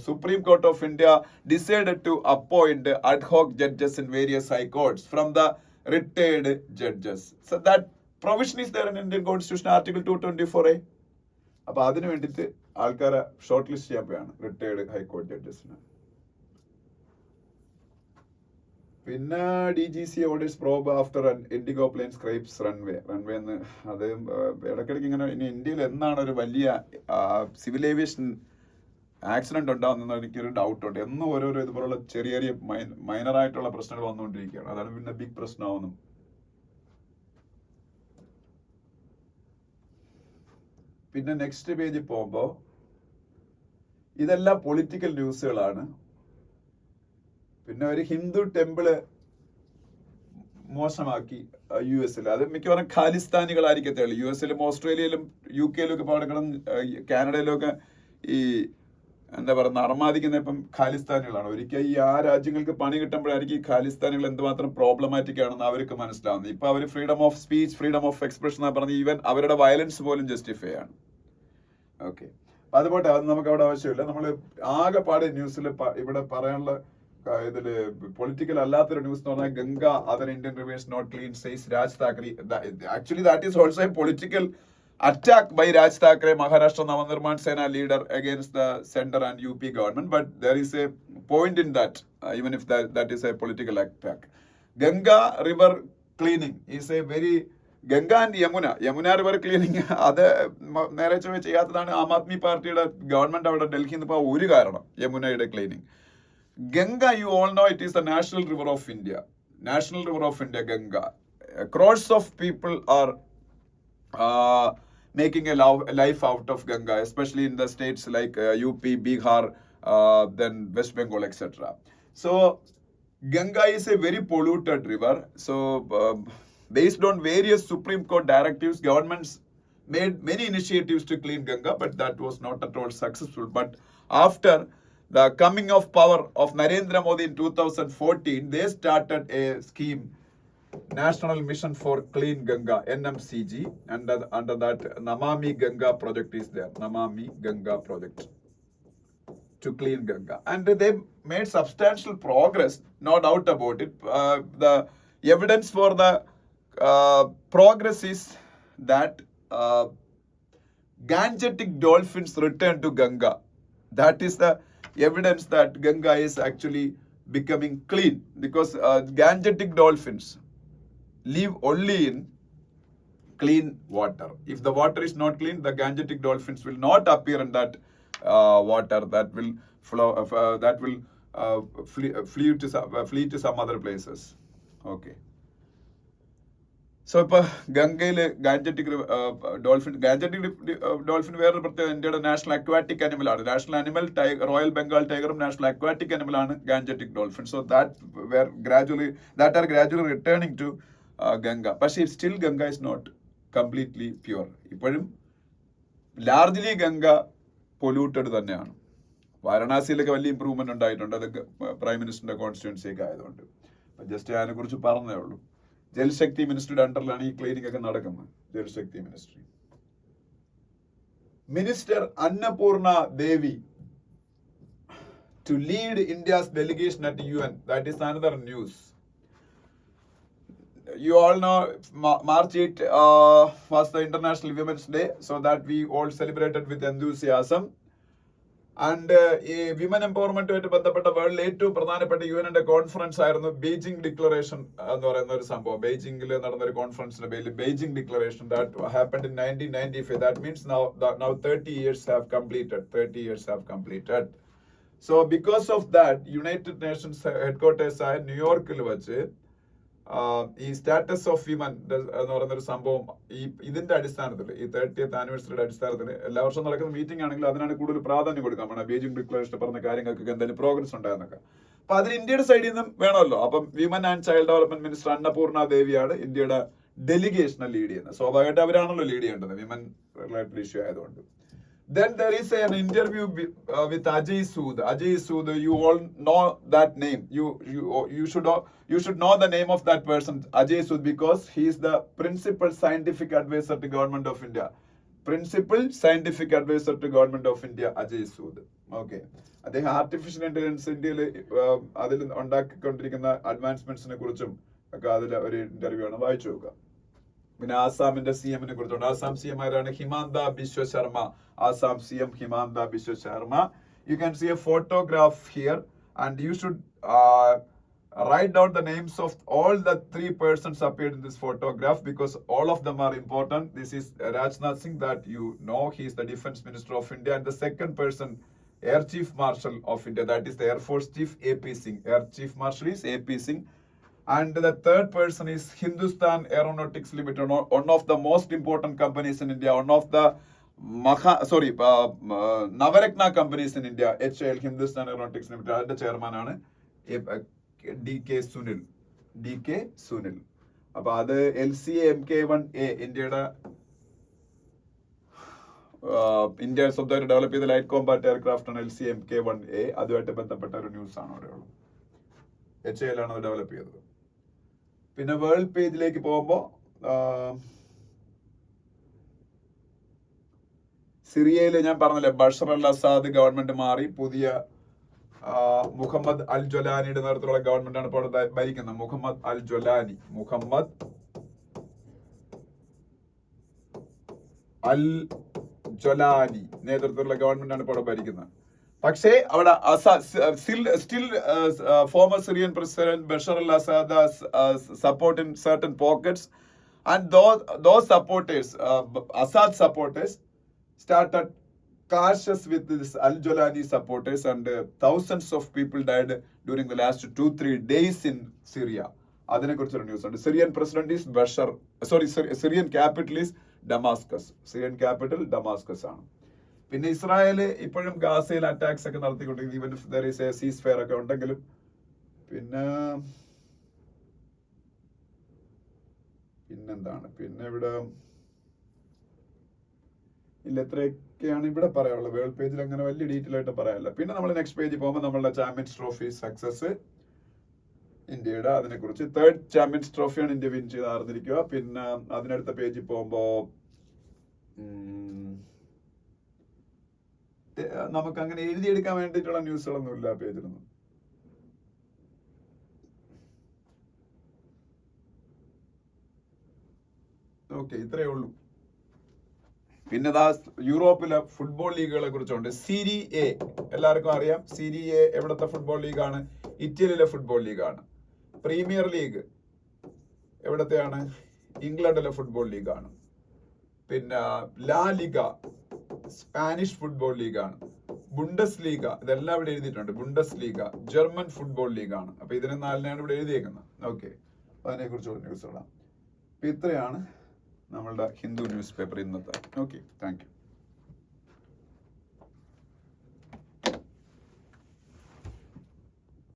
Supreme Court of India decided to appoint ad hoc judges in various high courts from the retired judges. So that provision is there in Indian Constitution, Article 224A. അപ്പോൾ അതിനു വേണ്ടിയിട്ട് ആൾക്കാരെ short list ചെയ്യാൻ പോയാണ് retired ഹൈക്കോടതി ജഡ്ജസിന്. പിന്നെ DGCA orders probe after IndiGo plane scrapes runway എന്ന്. അത് ഇടയ്ക്കിടയ്ക്ക് ഇങ്ങനെ ഇനി ഇന്ത്യയിൽ എന്നാണ് ഒരു വലിയ സിവിൽ ഏവിയേഷൻ ആക്സിഡന്റ് ഉണ്ടാകുന്ന എനിക്കൊരു ഡൗട്ട് ഉണ്ട്. എന്നും ഓരോരോ ഇതുപോലുള്ള ചെറിയ മൈനറായിട്ടുള്ള പ്രശ്നങ്ങൾ വന്നുകൊണ്ടിരിക്കുകയാണ്. അതാണ് പിന്നെ ബിഗ് പ്രശ്നമാവുന്നു. പിന്നെ നെക്സ്റ്റ് പേജിൽ പോകുമ്പോൾ ഇതെല്ലാം പൊളിറ്റിക്കൽ ന്യൂസുകളാണ്. പിന്നെ ഒരു ഹിന്ദു ടെമ്പിള് മോശമാക്കി US. അത് മിക്കവാറും ഖാലിസ്ഥാനികളായിരിക്കത്തേ ഉള്ളൂ. US ഓസ്ട്രേലിയയിലും UK ഒക്കെ പാടക്കണം, കാനഡയിലും ഒക്കെ ഈ എന്താ പറയുക അർമാദിക്കുന്ന ഇപ്പം ഖാലിസ്ഥാനികളാണ്. ഒരിക്കൽ ഈ ആ രാജ്യങ്ങൾക്ക് പണി കിട്ടുമ്പോഴായിരിക്കും ഈ ഖാലിസ്ഥാനികൾ എന്തുമാത്രം പ്രോബ്ലമാറ്റിക് ആണെന്ന് അവർക്ക് മനസ്സിലാവുന്നത്. ഇപ്പൊ അവർ freedom of speech, freedom of expression എന്നാ പറഞ്ഞത്, ഈവൻ അവരുടെ വയലൻസ് പോലും ജസ്റ്റിഫൈ ആണ്. ഓക്കെ, അതുപോട്ടെ, അത് നമുക്ക് അവിടെ ആവശ്യമില്ല. നമ്മൾ ആകെപ്പാട് ന്യൂസിൽ ഇവിടെ പറയാനുള്ള ഇതില് പൊളിറ്റിക്കൽ അല്ലാത്തൊരു ന്യൂസ് എന്ന് പറഞ്ഞാൽ Ganga other Indian rivers not clean says Raj Thackeray. Actually that is also a political attack by Raj Thakre, Maharashtra Navnirman Sena leader, against the center and UP government. But there is a point in that, even if that is a political attack. Ganga river cleaning is a very Ganga and Yamuna river cleaning. അത് നേരെ ചൊവ്വേ ചെയ്യാത്തതാണ് ആം ആദ്മി പാർട്ടിയുടെ government അവിടെ ഡൽഹിയിൽ നിന്ന് ഇപ്പോൾ ഒരു കാരണം യമുനയുടെ cleaning. Ganga, you all know, it is the national river of India. National river of India, Ganga. Crores of people are making a life out of Ganga, especially in the states like UP, Bihar, then West Bengal, etc. So Ganga is a very polluted river. So based on various Supreme Court directives, governments made many initiatives to clean Ganga, but that was not at all successful. But after the coming of power of Narendra Modi in 2014, they started a scheme, National Mission for Clean Ganga, NMCG, and under that Namami Ganga project is there. Namami Ganga project to clean Ganga, and they made substantial progress, no doubt about it. The evidence for the progress is that Gangetic dolphins return to Ganga. That is the evidence that Ganga is actually becoming clean, because Gangetic dolphins live only in clean water. If the water is not clean, the Gangetic dolphins will not appear in that water. That will flow. That will flee to some other places. Okay. So ഇപ്പൊ ഗംഗയില് Gangetic dolphin വേറൊരു പ്രത്യേകത, ഇന്ത്യയുടെ national aquatic animal ആണ്. National animal royal Bengal ടൈഗറും national aquatic animal ആണ് Gangetic dolphin. So that are gradually returning to Ganga. പക്ഷേ still Ganga is not completely pure. ഇപ്പോഴും ലാർജ്ലി ഗംഗ പൊല്യൂട്ടഡ് തന്നെയാണ്. വാരണാസിയിലൊക്കെ വലിയ ഇമ്പ്രൂവ്മെന്റ് ഉണ്ടായിട്ടുണ്ട്, അത് പ്രൈം മിനിസ്റ്ററിന്റെ കോൺസ്റ്റിറ്റ്യുവൻസിയൊക്കെ ആയതുകൊണ്ട്. ജസ്റ്റ് അതിനെ കുറിച്ച് പറഞ്ഞതേ ഉള്ളൂ. ജൽശക്തി മിനിസ്ട്രിയുടെ അണ്ടറിലാണ് ഈ ക്ലീനിങ് ഒക്കെ നടക്കുന്നത്. Jal Shakti ministry. Minister Annapurna Devi to lead India's delegation at the UN. That is another news. You all know March 8 was the International Women's Day, so that we all celebrated with enthusiasm. And ഈ women എംപവർമെന്റുമായിട്ട് ബന്ധപ്പെട്ട വേൾഡിലെ ഏറ്റവും പ്രധാനപ്പെട്ട യുഎന്റെ conference ആയിരുന്നു Beijing declaration എന്ന് പറയുന്ന ഒരു സംഭവം. ബെയ്ജിംഗിൽ നടന്ന ഒരു കോൺഫറൻസിന്റെ പേരിൽ Beijing declaration that happened in 1995. That means now 30 years have completed. So because of that, United Nations headquarters ആയ ന്യൂയോർക്കിൽ വെച്ച് ഈ സ്റ്റാറ്റസ് ഓഫ് വിമൻ എന്ന് പറയുന്നൊരു സംഭവം ഇതിന്റെ അടിസ്ഥാനത്തിൽ, ഈ 30th ആനിവേഴ്സറിയുടെ അടിസ്ഥാനത്തിൽ എല്ലാ വർഷവും നടക്കുന്ന മീറ്റിംഗ് ആണെങ്കിൽ അതിനാണ് കൂടുതൽ പ്രാധാന്യം കൊടുക്കാൻ വേണം. ബീജിംഗ് ഡിക്ലറേഷൻ പറഞ്ഞ കാര്യങ്ങൾക്കൊക്കെ എന്തെങ്കിലും പ്രോഗ്രസ് ഉണ്ടായെന്നൊക്കെ. അപ്പൊ അതിന് ഇന്ത്യയുടെ സൈഡിൽ നിന്നും വേണമല്ലോ. അപ്പം women and child development minister Annapurna ദേവിയാണ് ഇന്ത്യയുടെ ഡെലിഗേഷനെ ലീഡ് ചെയ്യുന്നത്. സ്വാഭാവികമായിട്ട് അവരാണല്ലോ ലീഡ് ചെയ്യേണ്ടത് വിമൻ റിലേറ്റഡ് ഇഷ്യൂ ആയതുകൊണ്ട്. Then there is an interview with Ajay Sood. Ajay Sood, you all know that name. You should know the name of that person, Ajay Sood, because he is the principal scientific advisor to Government of India. Principal scientific advisor to Government of India, Ajay Sood. Okay. അദ്ദേഹം artificial intelligence ഇന്ത്യയിൽ അതിൽ ഉണ്ടാക്കിക്കൊണ്ടിരിക്കുന്ന അഡ്വാൻസ്മെന്റ്സിനെ കുറിച്ചും ഒക്കെ അതിൽ ഒരു interview ആണ്, വായിച്ചു നോക്കുക. പിന്നെ ആസാമിന്റെ സി എമ്മിനെ കുറിച്ചുണ്ട്. ആസാം സി എം ആരാണ്? Himanta Biswa Sharma. Assam C M Himanta Biswa Sharma. You can see a photograph here, and you should write down the names of all the 3 persons appeared in this photograph, because all of them are important. This is Rajnath Singh, that you know, he is the Defense Minister of India, and the second person, Air Chief Marshal of India, that is the Air Force Chief AP Singh. Air Chief Marshal is AP Singh. And the third person is Hindustan Aeronautics Limited, one of the most important companies in India, one of the Navaratna companies in India, HAL, Hindustan Aeronautics Limited. അതിന്റെ chairman ആണ് DK Sunil. അപ്പൊ അത് LCA Mk1A, India സ്വന്തമായിട്ട് develop ചെയ്ത light Kombat aircraft ആണ് LCA Mk1A. അതുമായിട്ട് ബന്ധപ്പെട്ട ഒരു ന്യൂസ് ആണ് അവിടെയുള്ളത്. HAL ആണ് അത് ഡെവലപ്പ് ചെയ്തത്. പിന്നെ വേൾഡ് പേജിലേക്ക് പോകുമ്പോൾ സിറിയയിൽ ഞാൻ പറഞ്ഞില്ലേ, ബഷർ അൽ അസാദ് ഗവൺമെന്റ് മാറി പുതിയ മുഹമ്മദ് അൽ ജൊലാനിയുടെ നേതൃത്വത്തിലുള്ള ഗവൺമെന്റ് ആണ് ഇപ്പോൾ ഭരിക്കുന്നത്. മുഹമ്മദ് അൽ ജൊലാനി നേതൃത്വത്തിലുള്ള ഗവൺമെന്റ് ആണ് ഇപ്പോൾ ഭരിക്കുന്നത്. പക്ഷേ അവിടെ still former Syrian President Bashar al-Assad support in certain pockets, and those supporters, Assad supporters, started clashes with this al-Jolani supporters, and thousands of people died during the last 2-3 days in Syria. അതിനെ കുറിച്ചൊരു news ഉണ്ട്. Syrian capital is Damascus. Syrian capital Damascus ആണ്. പിന്നെ Israel ഇപ്പോഴും ഗാസയിൽ attacks ഒക്കെ നടത്തിക്കൊണ്ടിരിക്കുന്നു, even if there is a ceasefire ഒക്കെ ഉണ്ടെങ്കിലും. പിന്നെന്താണ്, പിന്നെ ഇവിടെ ഇല്ല, ഇത്രയൊക്കെ ഒക്കെയാണ് ഇവിടെ പറയാനുള്ളത്. വേൾഡ് പേജിൽ അങ്ങനെ വലിയ ഡീറ്റെയിൽ ആയിട്ട് പറയാനില്ല. പിന്നെ നമ്മൾ നെക്സ്റ്റ് പേജിൽ പോകുമ്പോൾ നമ്മളുടെ ചാമ്പ്യൻസ് ട്രോഫി സക്സസ് ഇന്ത്യയുടെ, അതിനെക്കുറിച്ച് 3rd ചാമ്പ്യൻസ് ട്രോഫിയാണ് ഇന്ത്യ വിൻ ചെയ്ത് അറിഞ്ഞിരിക്കുക. പിന്നെ അതിനടുത്ത പേജിൽ പോകുമ്പോ നമുക്ക് അങ്ങനെ എഴുതിയെടുക്കാൻ വേണ്ടിയിട്ടുള്ള ന്യൂസുകളൊന്നും ഇല്ല പേജിലൊന്നും. ഓക്കെ, ഇത്രയേ ഉള്ളൂ. പിന്നെ യൂറോപ്പിലെ ഫുട്ബോൾ ലീഗുകളെ കുറിച്ചുണ്ട്. സീരി എ എല്ലാവർക്കും അറിയാം. സീരി എ എവിടത്തെ ഫുട്ബോൾ ലീഗാണ്? ഇറ്റലിയിലെ ഫുട്ബോൾ ലീഗാണ്. പ്രീമിയർ ലീഗ് എവിടത്തെയാണ്? ഇംഗ്ലണ്ടിലെ ഫുട്ബോൾ ലീഗാണ്. പിന്നെ ലാ ലിഗ സ്പാനിഷ് ഫുട്ബോൾ ലീഗാണ്. ബുണ്ടസ് ലീഗ, ഇതെല്ലാം ഇവിടെ എഴുതിയിട്ടുണ്ട്. ബുണ്ടസ് ലീഗ ജർമ്മൻ ഫുട്ബോൾ ലീഗാണ്. അപ്പൊ ഇതിനെ 4നെയാണ് ഇവിടെ എഴുതിയേക്കുന്നത്. ഓക്കെ, അതിനെ കുറിച്ചുള്ള ന്യൂസുകളാണ്. ഇത്രയാണ് നമ്മളുടെ ഹിന്ദു ന്യൂസ് പേപ്പർ ഇന്നത്തെ. Okay, thank you.